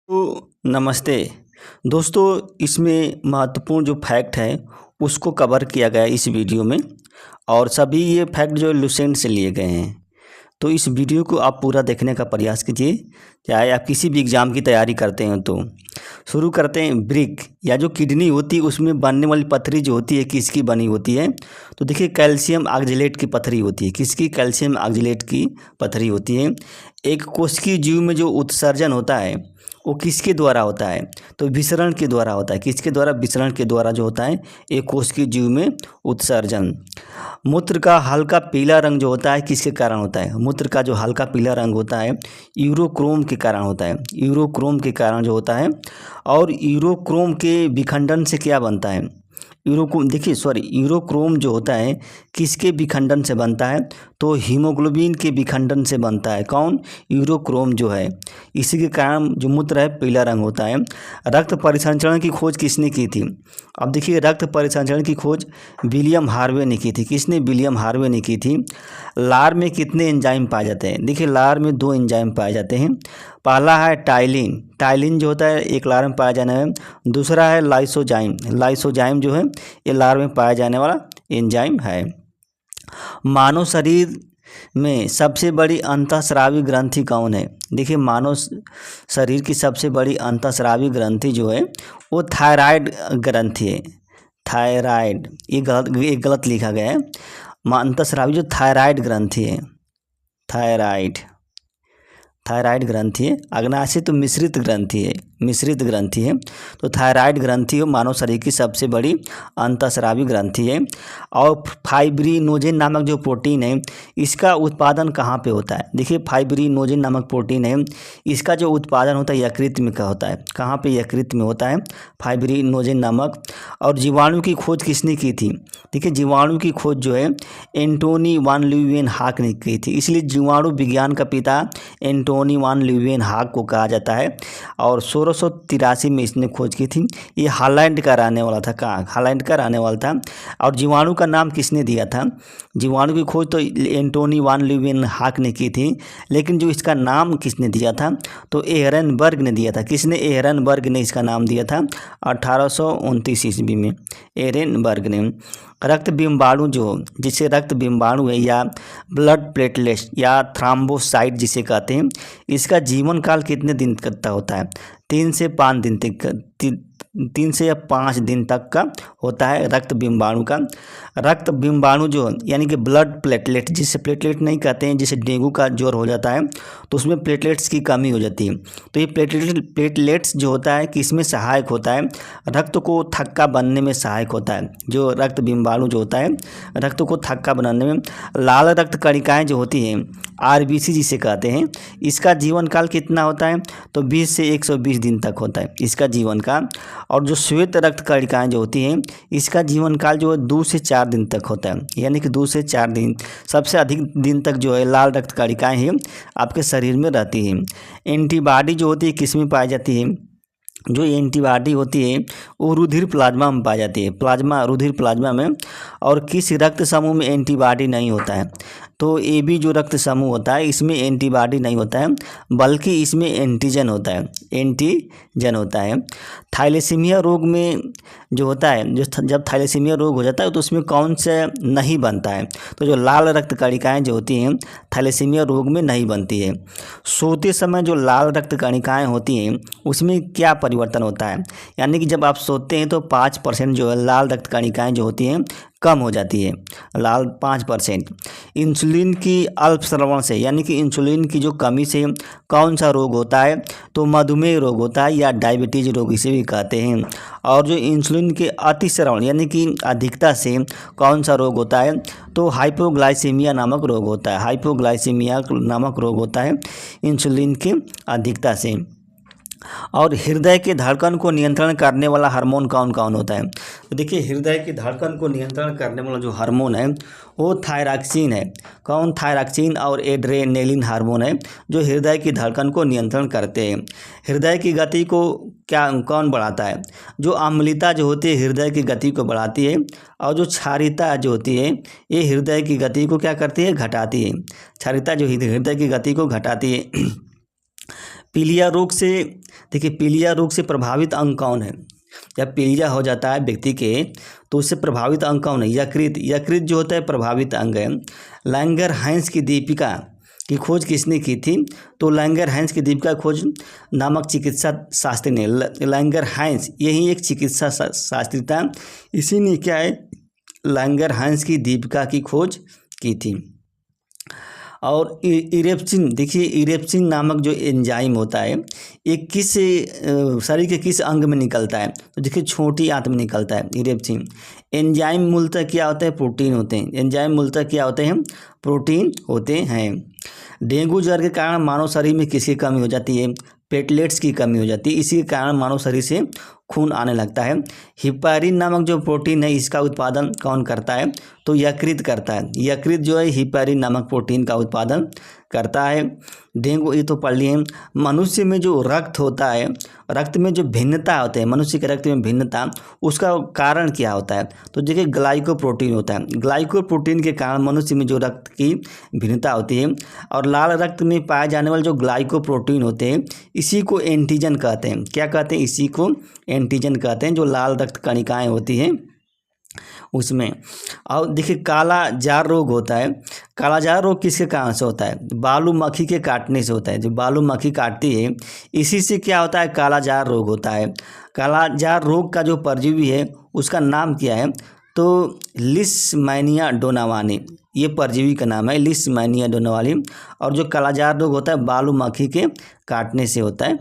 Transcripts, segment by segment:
तो नमस्ते दोस्तों, इसमें महत्वपूर्ण जो फैक्ट है उसको कवर किया गया है इस वीडियो में। और सभी ये फैक्ट जो लुसेंट से लिए गए हैं। तो इस वीडियो को आप पूरा देखने का प्रयास कीजिए, चाहे आप किसी भी एग्ज़ाम की तैयारी करते हैं। तो शुरू करते हैं। ब्रिक या जो किडनी होती है उसमें बनने वाली पथरी जो होती है किसकी बनी होती है? तो देखिए, कैल्शियम ऑक्जेलेट की पथरी होती है। किसकी? कैल्शियम ऑक्जेलेट की पथरी होती है। एक कोशिकीय जीव में जो उत्सर्जन होता है वो किसके द्वारा होता है? तो विसरण के द्वारा होता है। किसके द्वारा? विसरण के द्वारा जो होता है एक कोशिकीय जीव में उत्सर्जन। मूत्र का हल्का पीला रंग जो होता है किसके कारण होता है? मूत्र का जो हल्का पीला रंग होता है यूरोक्रोम के कारण होता है। यूरोक्रोम के कारण जो होता है। और यूरोक्रोम के विखंडन से क्या बनता है? यूरोक्रोम जो होता है किसके विखंडन से बनता है? तो हीमोग्लोबिन के विखंडन से बनता है। कौन? यूरोक्रोम जो है। इसी के कारण जो मूत्र है पीला रंग होता है। रक्त परिसंचरण की खोज किसने की थी? अब देखिए, रक्त परिसंचरण की खोज विलियम हार्वे ने की थी। किसने? विलियम हार्वे ने की थी। लार में कितने एंजाइम पाए जाते हैं? देखिए, लार में 2 एंजाइम पाए जाते हैं। पहला है टाइलिन। टाइलिन जो होता है एक लार में पाया जाने है। दूसरा है लाइसोजाइम। लाइसोजाइम जो है ये लार में पाया जाने वाला एंजाइम है। मानव शरीर में सबसे बड़ी अंतःस्रावी ग्रंथि कौन है? देखिए, मानव शरीर की सबसे बड़ी अंतःस्रावी ग्रंथि जो है वो थायराइड ग्रंथि है। थायराइड, ये गलत लिखा गया है। अंतःस्रावी जो थायराइड ग्रंथि है। थायराइड थायराइड ग्रंथि है। अग्नाशय तो मिश्रित ग्रंथि है। मिश्रित ग्रंथि है। तो थायराइड ग्रंथि मानव शरीर की सबसे बड़ी अंतःस्रावी ग्रंथि है। और फाइब्रिनोजेन नामक जो प्रोटीन है इसका उत्पादन कहाँ पे होता है? देखिए, फाइब्रिनोजेन नामक प्रोटीन है इसका जो उत्पादन होता है यकृत में का होता है। कहाँ पे? यकृत में होता है फाइब्रिनोजेन नामक। और जीवाणु की खोज किसने की थी? देखिए, जीवाणु की खोज जो है एंटोनी वान ल्यूवेनहॉक ने की थी। इसलिए जीवाणु विज्ञान का पिता एंटोनी वान ल्यूवेनहॉक को कहा जाता है। और 1683 में इसने खोज की थी। ये हॉलैंड का रहने वाला था। कहाँ? हॉलैंड का रहने वाला था। और जीवाणु का नाम किसने दिया था? जीवाणु की खोज तो एंटोनी वान ल्यूवेनहॉक ने की थी, लेकिन जो इसका नाम किसने दिया था? तो एहरनबर्ग ने दिया था। किसने? एहरनबर्ग ने इसका नाम दिया था 1829 ईस्वी में। एहरनबर्ग ने। रक्त बिंबाणु जो, जिसे रक्त बिंबाणु है या ब्लड प्लेटलेट्स या थ्राम्बोसाइट जिसे कहते हैं, इसका जीवन काल कितने दिन तक का होता है? 3 से 5 दिन तक। 3 से या 5 दिन तक का होता है रक्त बिंबाणु का। रक्त बिंबाणु जो यानी कि ब्लड प्लेटलेट, जिसे प्लेटलेट नहीं कहते हैं, जिसे डेंगू का ज्वर हो जाता है तो उसमें प्लेटलेट्स की कमी हो जाती है। तो ये प्लेटलेट्स जो होता है किसमें सहायक होता है? रक्त को थक्का बनने में सहायक होता है। जो रक्त बिंबाणु जो होता है रक्त को थक्का बनाने में। लाल रक्त कणिकाएँ जो होती हैं आरबीसी जिसे कहते हैं, इसका जीवन काल कितना होता है? तो 20 से 120 दिन तक होता है इसका जीवन काल। और जो श्वेत रक्त कणिकाएँ जो होती हैं इसका जीवन काल जो है 2 से 4 दिन तक होता है। यानी कि 2 से 4 दिन, सबसे अधिक दिन तक जो है लाल रक्त कणिकाएँ हैं आपके शरीर में रहती हैं। एंटीबॉडी जो होती है किस में पाई जाती है? जो एंटीबॉडी होती है वो रुधिर प्लाज्मा में पाई जाती है। रुधिर प्लाज्मा में। और किस रक्त समूह में एंटीबॉडी नहीं होता है? तो AB जो रक्त समूह होता है इसमें एंटीबॉडी नहीं होता है, बल्कि इसमें एंटीजन होता है। एंटीजन होता है। थैलेसीमिया रोग में जो होता है, जब थैलेसीमिया रोग हो जाता है तो उसमें कौन से नहीं बनता है? तो जो लाल रक्त कणिकाएँ जो होती हैं थैलेसीमिया रोग में नहीं बनती है। सोते समय जो लाल रक्त कणिकाएँ होती हैं उसमें क्या परिवर्तन होता है? यानी कि जब आप सोते हैं तो 5% जो है लाल रक्त कणिकाएँ जो होती हैं कम हो जाती है। लाल 5%। इंसुलिन की अल्पस्रावन से, यानी कि इंसुलिन की जो कमी से कौन सा रोग होता है? तो मधुमेह रोग होता है या डायबिटीज रोग इसे भी कहते हैं। और जो इंसुलिन के अतिस्रावन यानी कि अधिकता से कौन सा रोग होता है? तो हाइपोग्लाइसीमिया नामक रोग होता है। हाइपोग्लाइसीमिया नामक रोग होता है इंसुलिन की अधिकता से। और हृदय के धड़कन को नियंत्रण करने वाला हार्मोन कौन कौन होता है? तो देखिए, हृदय की धड़कन को नियंत्रण करने वाला जो हार्मोन है वो थायरॉक्सिन है। कौन? थायरॉक्सिन और एड्रेनेलिन हार्मोन है जो हृदय की धड़कन को नियंत्रण करते हैं। हृदय की गति को कौन बढ़ाता है? जो अम्लता जो होती है हृदय की गति को बढ़ाती है। और जो क्षारीयता जो होती है ये हृदय की गति को क्या करती है? घटाती है। क्षारीयता जो हृदय की गति को घटाती है। पीलिया रोग से, देखिए पीलिया रोग से प्रभावित अंग कौन है? जब पीलिया हो जाता है व्यक्ति के तो उससे प्रभावित अंग कौन है? यकृत जो होता है प्रभावित अंग है। लैंगरहैंस की दीपिका की खोज किसने की थी? तो लैंगरहैंस की दीपिका खोज नामक चिकित्सा शास्त्री ने, लैंगरहैंस यही एक चिकित्सा शास्त्री था, इसी ने क्या है लैंगरहैंस की दीपिका की खोज की थी। और इरेप्सिन, देखिए इरेप्सिन नामक जो एंजाइम होता है ये किस शरीर के किस अंग में निकलता है? तो देखिए छोटी आंत में निकलता है इरेप्सिन। एंजाइम मूलतः क्या होता है? प्रोटीन होते हैं। एंजाइम मूलतः क्या होते हैं? प्रोटीन होते हैं। डेंगू ज्वर के कारण मानव शरीर में किसकी कमी हो जाती है? प्लेटलेट्स की कमी हो जाती है, इसी के कारण मानव शरीर से खून आने लगता है। हिपैरिन नामक जो प्रोटीन है इसका उत्पादन कौन करता है? तो यकृत करता है। यकृत जो है हिपैरिन नामक प्रोटीन का उत्पादन करता है। डेंगू ये तो पढ़ लिए। मनुष्य में जो रक्त होता है, रक्त में जो भिन्नता होते हैं, मनुष्य के रक्त में भिन्नता, उसका कारण क्या होता है? तो देखिए ग्लाइकोप्रोटीन होता है। ग्लाइकोप्रोटीन के कारण मनुष्य में जो रक्त की भिन्नता होती है। और लाल रक्त में पाए जाने वाले जो ग्लाइकोप्रोटीन होते हैं इसी को एंटीजन कहते हैं। क्या कहते हैं? इसी को एंटीजन कहते हैं, जो लाल रक्त कणिकाएँ होती हैं उसमें। और देखिए काला जार रोग होता है। काला जार रोग किसके कारण से होता है? बालू मक्खी के काटने से होता है। जो बालू मक्खी काटती है इसी से क्या होता है? काला जार रोग होता है। काला जार रोग का जो परजीवी है उसका नाम क्या है? तो लिस्मैनिया डोनावानी, ये परजीवी का नाम है लिस्मैनिया डोनावानी। और जो काला जार रोग होता है बालू मक्खी के काटने से होता है।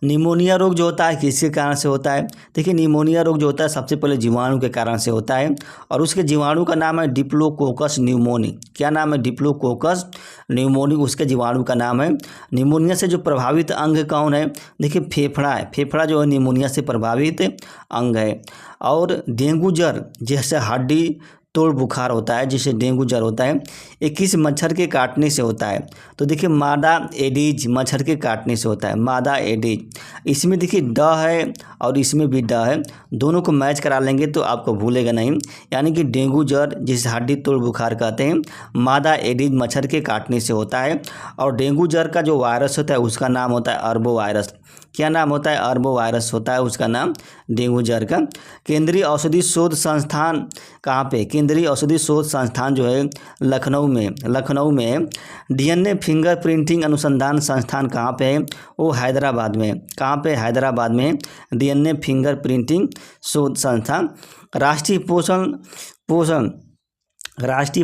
निमोनिया रोग जो होता है किसके कारण से होता है? देखिए निमोनिया रोग जो होता है सबसे पहले जीवाणु के कारण से होता है, और उसके जीवाणु का नाम है डिप्लोकोकस न्यूमोनी। क्या नाम है? डिप्लोकोकस न्यूमोनी उसके जीवाणु का नाम है। निमोनिया से जो प्रभावित अंग कौन है? देखिए फेफड़ा है। फेफड़ा जो है निमोनिया से प्रभावित अंग है। और डेंगू ज्वर जैसे हड्डी तोड़ बुखार होता है, जिसे डेंगू ज्वर होता है, ये किस मच्छर के काटने से होता है? तो देखिए मादा एडीज मच्छर के काटने से होता है। मादा एडीज, इसमें देखिए ड है और इसमें भी ड है, दोनों को मैच करा लेंगे तो आपको भूलेगा नहीं। यानी कि डेंगू ज्वर जिसे हड्डी तोड़ बुखार कहते हैं मादा एडीज मच्छर के काटने से होता है। और डेंगू ज्वर का जो वायरस होता है उसका नाम होता है अरबो वायरस। क्या नाम होता है? अरबो वायरस होता है उसका नाम डेंगू ज्वर का। केंद्रीय औषधि शोध संस्थान कहाँ पे? केंद्रीय औषधि शोध संस्थान जो है लखनऊ में। डीएनए फिंगरप्रिंटिंग अनुसंधान संस्थान कहाँ पे है? वो हैदराबाद में। कहाँ पे? हैदराबाद में डीएनए फिंगरप्रिंटिंग शोध संस्थान। राष्ट्रीय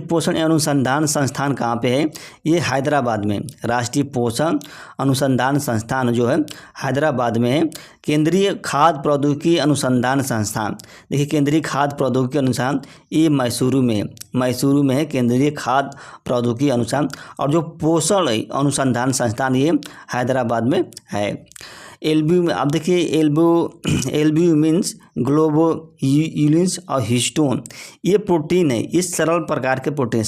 पोषण अनुसंधान संस्थान कहाँ पे है? ये हैदराबाद में। राष्ट्रीय पोषण अनुसंधान संस्थान जो है हैदराबाद में है। केंद्रीय खाद्य प्रौद्योगिकी अनुसंधान संस्थान, देखिए केंद्रीय खाद्य प्रौद्योगिकी अनुसंधान ये मैसूरू में है केंद्रीय खाद्य प्रौद्योगिकी अनुसंधान। और जो पोषण अनुसंधान संस्थान ये हैदराबाद में है। एल्ब्यू में आप देखिए एल्ब्यू मीन्स ग्लोबुलिन्स और हिस्टोन, ये प्रोटीन है। ये सरल प्रकार के प्रोटीन,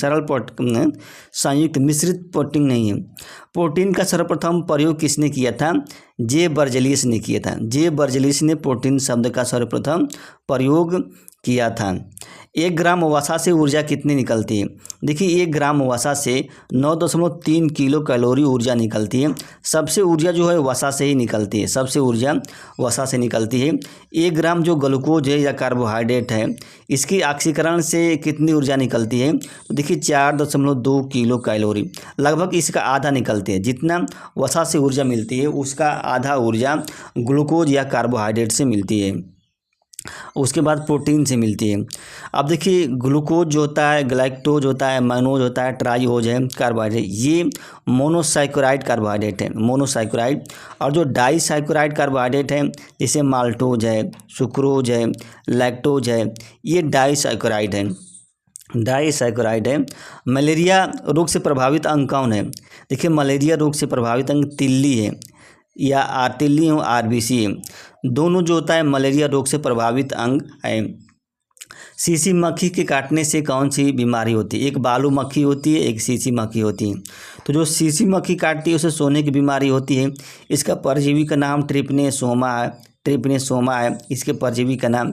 संयुक्त मिश्रित प्रोटीन नहीं है। प्रोटीन का सर्वप्रथम प्रयोग किसने किया था? जे बर्जेलियस ने किया था। जे बर्जेलियस ने प्रोटीन शब्द का सर्वप्रथम प्रयोग किया था। 1 ग्राम वसा से ऊर्जा कितनी निकलती है? देखिए 1 ग्राम वसा से 9.3 किलो कैलोरी ऊर्जा निकलती है। सबसे ऊर्जा जो है वसा से ही निकलती है, सबसे ऊर्जा वसा से निकलती है। 1 ग्राम जो ग्लूकोज है या कार्बोहाइड्रेट है इसकी ऑक्सीकरण से कितनी ऊर्जा निकलती है? तो देखिए 4.2 किलो कैलोरी, लगभग इसका आधा निकलती है। जितना वसा से ऊर्जा मिलती है उसका आधा ऊर्जा ग्लूकोज या कार्बोहाइड्रेट से मिलती है, उसके बाद प्रोटीन से मिलती है। अब देखिए ग्लूकोज जो होता है, ग्लाइक्टोज होता है, मैनोज होता है, ट्राइओज है कार्बोहाइड्रेट, ये मोनोसाइक्लोराइड कार्बोहाइड्रेट है, मोनोसाइक्लोराइड। और जो डाईसाइक्लोराइड कार्बोहाइड्रेट है जैसे माल्टोज है, सुक्रोज है, लैक्टोज है, ये डाईसाइक्लोराइड है। मलेरिया रोग से प्रभावित अंग कौन है? देखिए मलेरिया रोग से प्रभावित अंग तिल्ली है या तिल्ली हो आरबीसी है, दोनों जो होता है मलेरिया रोग से प्रभावित अंग है। सीसी मक्खी के काटने से कौन सी बीमारी होती है? एक बालू मक्खी होती है, एक सीसी मक्खी होती है। तो जो सीसी मक्खी काटती है उसे सोने की बीमारी होती है। इसका परजीवी का नाम ट्रिपनेसोमा है, इसके परजीवी का नाम।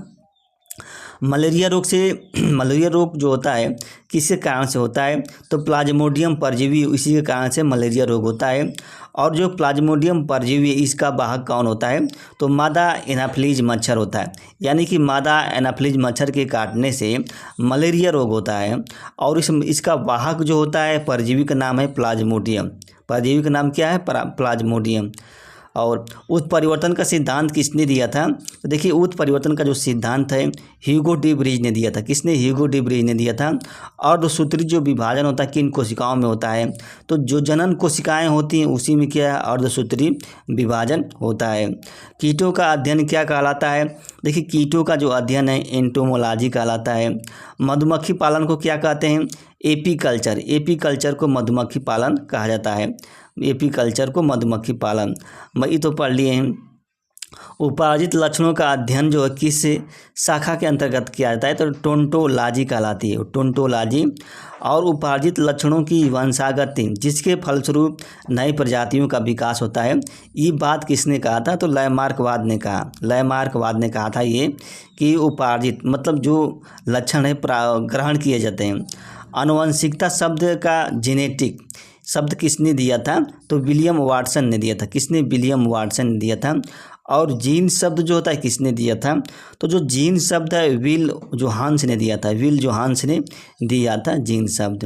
मलेरिया रोग से मलेरिया रोग जो होता है किसके कारण से होता है, तो प्लाज्मोडियम परजीवी, इसी के कारण से मलेरिया रोग होता है। और जो प्लाज्मोडियम परजीवी इसका वाहक कौन होता है, तो मादा एनाफिलीज मच्छर होता है। यानी कि मादा एनाफिलीज मच्छर के काटने से मलेरिया रोग होता है। और इसका वाहक जो होता है परजीवी का नाम है प्लाज्मोडियम। परजीवी का नाम क्या है, प्लाज्मोडियम। और उत्परिवर्तन का सिद्धांत किसने दिया था, तो देखिए उत्परिवर्तन का जो सिद्धांत है ह्यूगो डी ब्रिज ने दिया था। किसने, ह्यूगो डी ब्रिज ने दिया था। अर्धसूत्री जो विभाजन होता है किन कोशिकाओं में होता है, तो जो जनन कोशिकाएं होती हैं उसी में क्या है, अर्धसूत्री विभाजन होता है। कीटों का अध्ययन क्या कहलाता है, देखिए कीटों का जो अध्ययन है एंटोमोलॉजी कहलाता है। मधुमक्खी पालन को क्या कहते हैं, एपीकल्चर। एपीकल्चर को मधुमक्खी पालन कहा जाता है। एपीकल्चर को मधुमक्खी पालन, ये तो पढ़ लिए हैं। उपार्जित लक्षणों का अध्ययन जो है किस शाखा के अंतर्गत किया जाता है, तो टोंटोलॉजी कहलाती है, टोंटोलॉजी। और उपार्जित लक्षणों की वंशागति जिसके फलस्वरूप नई प्रजातियों का विकास होता है, ये बात किसने कहा था, तो लैमार्कवाद ने कहा। लैमार्कवाद ने कहा था ये कि उपार्जित मतलब जो लक्षण है ग्रहण किए जाते हैं। आनुवंशिकता शब्द का जेनेटिक शब्द किसने दिया था, तो विलियम वाटसन ने दिया था। किसने, विलियम वाटसन ने दिया था। और जीन शब्द जो होता है किसने दिया था, तो जो जीन शब्द है विल जोहान्स ने दिया था। विल जोहान्स ने दिया था जीन शब्द।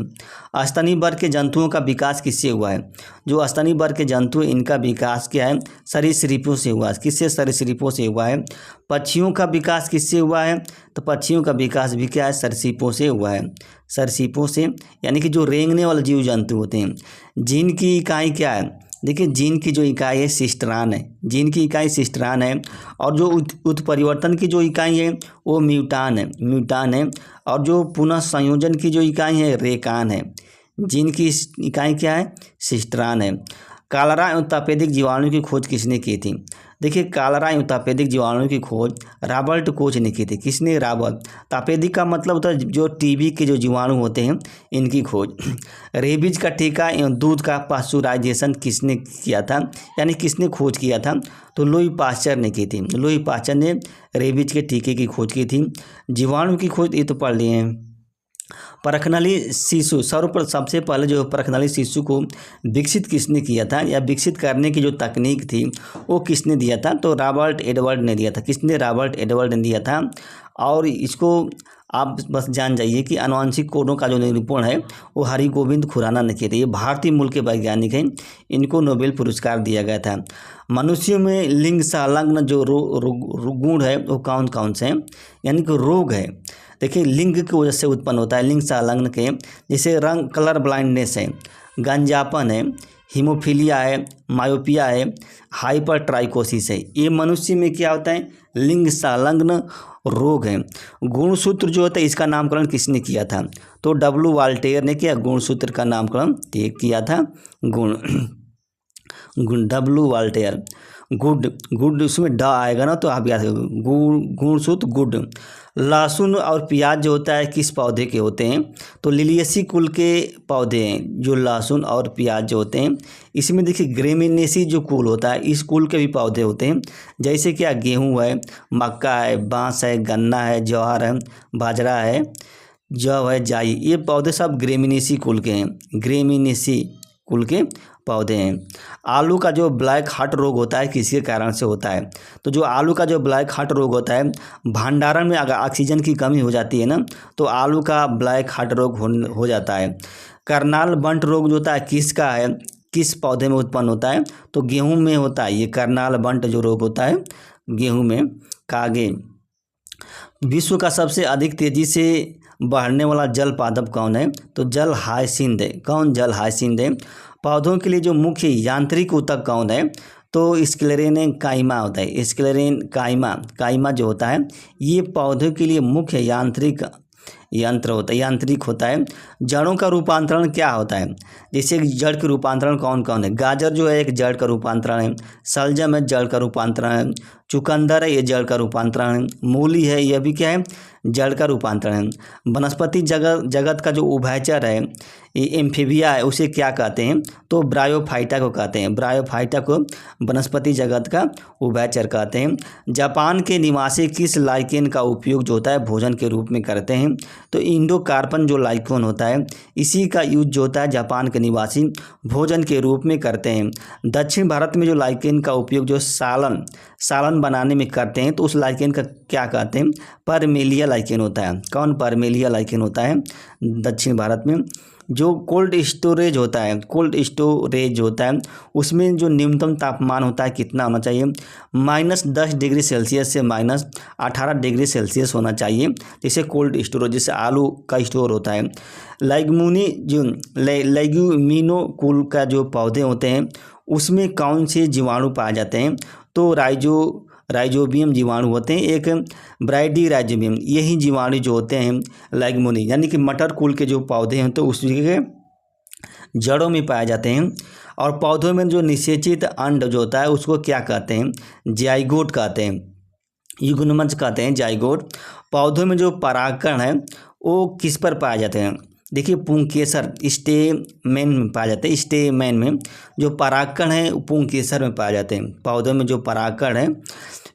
स्तनी वर्ग के जंतुओं का विकास किससे हुआ है, जो स्तनी वर्ग के जंतु इनका विकास क्या है, सरीसृपों से हुआ है। किससे, सरीसृपों से हुआ है। पक्षियों का विकास किससे हुआ है, तो पक्षियों का विकास भी क्या है, सरीसृपों से हुआ है। सरीसृपों से यानी कि जो रेंगने वाले जीव जंतु होते हैं। जीन की इकाई क्या है, देखिए जीन की जो इकाई है सिस्टरान है। जीन की इकाई सिस्टरान है। और जो उत्परिवर्तन की जो इकाई है वो म्यूटान है। और जो पुनः संयोजन की जो इकाई है रेकान है। जीन की इकाई क्या है, सिस्टरान है। कालरा एवं तपेदिक जीवाणु की खोज किसने की थी, देखिए कालरा एवं तपेदिक जीवाणु की खोज रॉबर्ट कोच ने की थी। किसने, रॉबर्ट। तपेदिक का मतलब होता है जो टीबी के जो जीवाणु होते हैं इनकी खोज। रेबीज का टीका एवं दूध का पाश्चुराइजेशन किसने किया था, यानी किसने खोज किया था, तो लुई पाश्चर ने की थी। लुई पाश्चर ने रेबीज के टीके की खोज की थी। जीवाणु की खोज ये तो पढ़ लिए हैं। परखनली शिशु सर्वप्रथम सबसे पहले जो परखनली शिशु को विकसित किसने किया था, या विकसित करने की जो तकनीक थी वो किसने दिया था, तो रॉबर्ट एडवर्ड ने दिया था। किसने, रॉबर्ट एडवर्ड ने दिया था। और इसको आप बस जान जाइए कि आनुवंशिक कोडों का जो निरूपण है वो हरिगोविंद खुराना ने किए थे। ये भारतीय मूल के वैज्ञानिक हैं, इनको नोबेल पुरस्कार दिया गया था। मनुष्यों में लिंग संलग्न जो गुण है वो कौन कौन से हैं, यानी कि रोग है, देखिए लिंग की वजह से उत्पन्न होता है, लिंग संलग्न के, जैसे रंग कलर ब्लाइंडनेस है, गंजापन है, हीमोफीलिया है, मायोपिया है, हाइपरट्राइकोसिस है। ये मनुष्य में क्या होता है, लिंग संलग्न रोग है। गुणसूत्र जो होता है इसका नामकरण किसने किया था, तो डब्ल्यू वाल्टेयर ने किया गुणसूत्र का नामकरण किया था। W Voltaire. गुड उसमें ड आएगा ना, तो आप याद रखिए गुणसूत्र गुड। लहसुन और प्याज जो होता है किस पौधे के होते हैं, तो लिलियसी कुल के पौधे हैं जो लहसुन और प्याज जो होते हैं। इसमें देखिए ग्रेमिनेसी जो कुल होता है इस कुल के भी पौधे होते हैं, जैसे क्या गेहूं है, मक्का है, बांस है, गन्ना है, ज्वार है, बाजरा है, जौ है, जाई, ये पौधे सब ग्रेमिनेसी कुल के हैं। ग्रेमिनेसी कुल के पौधे हैं। आलू का जो ब्लैक हार्ट रोग होता है किसके कारण से होता है, तो जो आलू का जो ब्लैक हार्ट रोग होता है, भंडारण में अगर ऑक्सीजन की कमी हो जाती है ना, तो आलू का ब्लैक हार्ट रोग हो जाता है। करनाल बंट रोग जो होता है किसका है, किस पौधे में उत्पन्न होता है, तो गेहूं में होता है। ये करनाल बंट जो रोग होता है गेहूं में। कागे। विश्व का सबसे अधिक तेजी से बढ़ने वाला जल पादप कौन है, तो जल हायसिंथ है। कौन, जल हायसिंथ है। पौधों के लिए जो मुख्य यांत्रिक ऊतक कौन है, तो स्क्लेरेन काइमा होता है। स्क्लेरेन काइमा जो होता है ये पौधों के लिए मुख्य यांत्रिक यांत्रिक होता है। जड़ों का रूपांतरण क्या होता है, जैसे जड़ के रूपांतरण कौन कौन है, गाजर जो है एक जड़ का रूपांतरण है, शलजम है जड़ का रूपांतरण है, चुकंदर है, ये जड़ का रूपांतरण है। मूली है, यह भी क्या है, जड़ का रूपांतरण है। वनस्पति जगत का जो उभयचर है, ये एम्फीबिया है, उसे क्या कहते हैं, तो ब्रायोफाइटा को कहते हैं। ब्रायोफाइटा को वनस्पति जगत का उभयचर कहते हैं। जापान के निवासी किस लाइकेन का उपयोग जो होता है भोजन के रूप में करते हैं, तो इंडोकार्पन जो लाइकोन होता है इसी का यूज जो होता है जापान के निवासी भोजन के रूप में करते हैं। दक्षिण भारत में जो लाइकेन का उपयोग जो सालन बनाने में करते हैं, तो उस लाइकेन का क्या कहते हैं, परमेलिया लाइकेन होता है। कौन, परमेलिया लाइकेन होता है दक्षिण भारत में। जो कोल्ड स्टोरेज होता है उसमें जो न्यूनतम तापमान होता है कितना होना चाहिए, -10 डिग्री सेल्सियस से -18 डिग्री सेल्सियस होना चाहिए। जैसे कोल्ड स्टोरेज, जैसे आलू का स्टोर होता है। लेग्यूमिनो कुल का जो पौधे होते हैं उसमें कौन से जीवाणु पाए जाते हैं, तो राइजोबियम जीवाणु होते हैं, एक ब्राइडी राइजोबियम, यही जीवाणु जो होते हैं लेग्यूमिनी यानी कि मटर कुल के जो पौधे हैं तो उसके जड़ों में पाए जाते हैं। और पौधों में जो निषेचित अंड जो होता है उसको क्या कहते हैं, जाइगोट कहते हैं, युग्मज कहते हैं, जाइगोट। पौधों में जो परागकण है वो किस पर पाए जाते हैं, देखिए पुंकेसर स्टेमेन में पाए जाते हैं। स्टेमेन में जो परागकण है पुंकेसर में पाए जाते हैं। पौधों में जो परागकण है,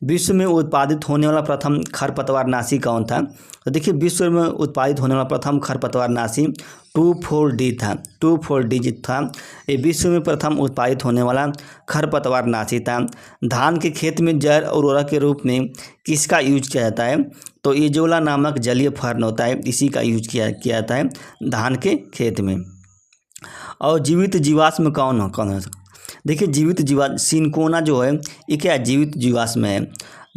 विश्व में उत्पादित होने वाला प्रथम खरपतवारनाशी कौन था, तो देखिए विश्व में उत्पादित होने वाला प्रथम खरपतवारनाशी 2,4-D था। 2,4-D था, ये विश्व में प्रथम उत्पादित होने वाला खरपतवारनाशी था। धान के खेत में जैव उर्वरक के रूप में किसका यूज किया जाता है, तो इजोला नामक जलीय फर्न होता है, इसी का यूज किया जाता है धान के खेत में। और जीवित जीवाश्म कौन है, देखिए जीवित जीवाश्म सिनकोना जो है ये क्या जीवित जीवाश्म है।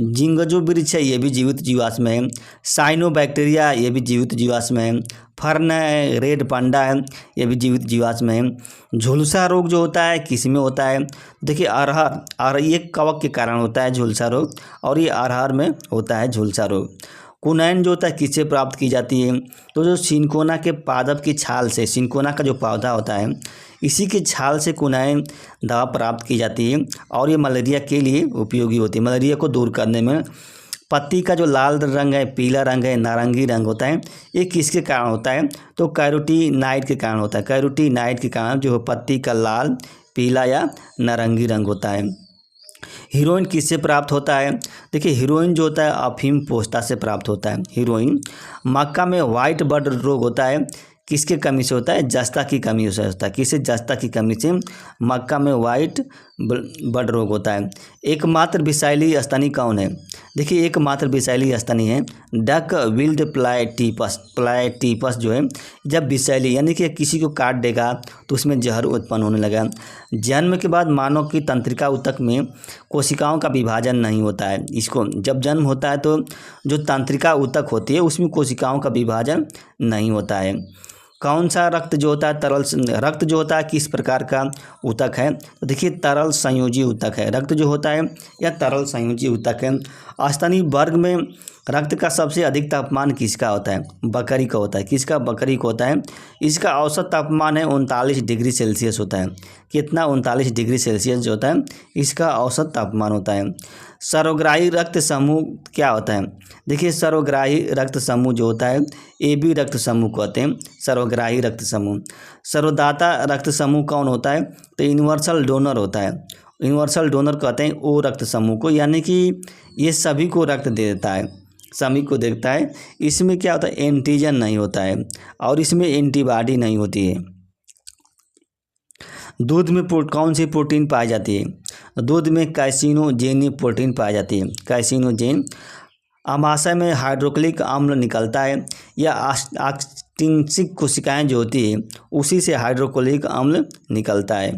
जिंगजो वृक्ष है, ये भी जीवित जीवाश्म है। साइनोबैक्टीरिया, ये भी जीवित जीवाश्म है। फर्न है, रेड पांडा है, ये भी जीवित जीवाश्म है। झुलसा रोग जो होता है किस में होता है, देखिए अरहर, ये कवक के कारण होता है झुलसा रोग, और ये अरहर में होता है झुलसा रोग। कुनैन जो होता है किससे प्राप्त की जाती है, तो जो सिनकोना के पादप की छाल से, सिनकोना का जो पौधा होता है इसी के छाल से कुनैन दवा प्राप्त की जाती है, और ये मलेरिया के लिए उपयोगी होती है, मलेरिया को दूर करने में। पत्ती का जो लाल रंग है, पीला रंग है, नारंगी रंग होता है, ये किसके कारण होता है, तो कैरोटीनाइड के कारण होता है। कैरोटीनाइड के कारण जो पत्ती का लाल, पीला या नारंगी रंग होता है। हीरोइन किससे प्राप्त होता है, देखिए हीरोइन जो होता है अफीम पोस्ता से प्राप्त होता है। हीरोइन। मक्का में व्हाइट बर्ड रोग होता है, किसके कमी से होता है, जस्ता की कमी से होता है। किससे, जस्ता की कमी से मक्का में व्हाइट बर्ड रोग होता है। एकमात्र विषैली स्तनी कौन है, देखिए एकमात्र विषैली स्तनी है डक विल्ड प्लाटीपस जो है, जब विषैली यानी कि किसी को काट देगा तो उसमें जहर उत्पन्न होने लगा। जन्म के बाद मानव की तंत्रिका ऊतक में कोशिकाओं का विभाजन नहीं होता है। इसको जब जन्म होता है तो जो तंत्रिका ऊतक होती है उसमें कोशिकाओं का विभाजन नहीं होता है। कौन सा रक्त जो होता है, तरल रक्त जो होता है किस प्रकार का ऊतक है, तो देखिए तरल संयोजी ऊतक है। रक्त जो होता है यह तरल संयोजी ऊतक है। स्तनी वर्ग में रक्त का सबसे अधिक तापमान किसका होता है, बकरी का होता है। किसका, बकरी का होता है। इसका औसत तापमान है 39 डिग्री सेल्सियस होता है। कितना, 39 डिग्री सेल्सियस जो होता है इसका औसत तापमान होता है। सर्वग्राही रक्त समूह क्या होता है, देखिए सर्वग्राही रक्त समूह जो होता है AB रक्त समूह कहते हैं, सर्वग्राही रक्त समूह। सर्वदाता रक्त समूह कौन होता है, तो यूनिवर्सल डोनर होता है। यूनिवर्सल डोनर कहते हैं ओ रक्त समूह को, यानी कि ये सभी को रक्त दे देता है, सभी को देखता है। इसमें क्या होता है, एंटीजन नहीं होता है और इसमें एंटीबॉडी नहीं होती है। दूध में कौन सी प्रोटीन पाई जाती है, दूध में कैसिनोजेन प्रोटीन पाई जाती है, कैसिनोजेन। आमाशय में हाइड्रोक्लोरिक अम्ल निकलता है या एक्सट्रिंसिक कोशिकाएं जो होती है उसी से हाइड्रोक्लोरिक अम्ल निकलता है।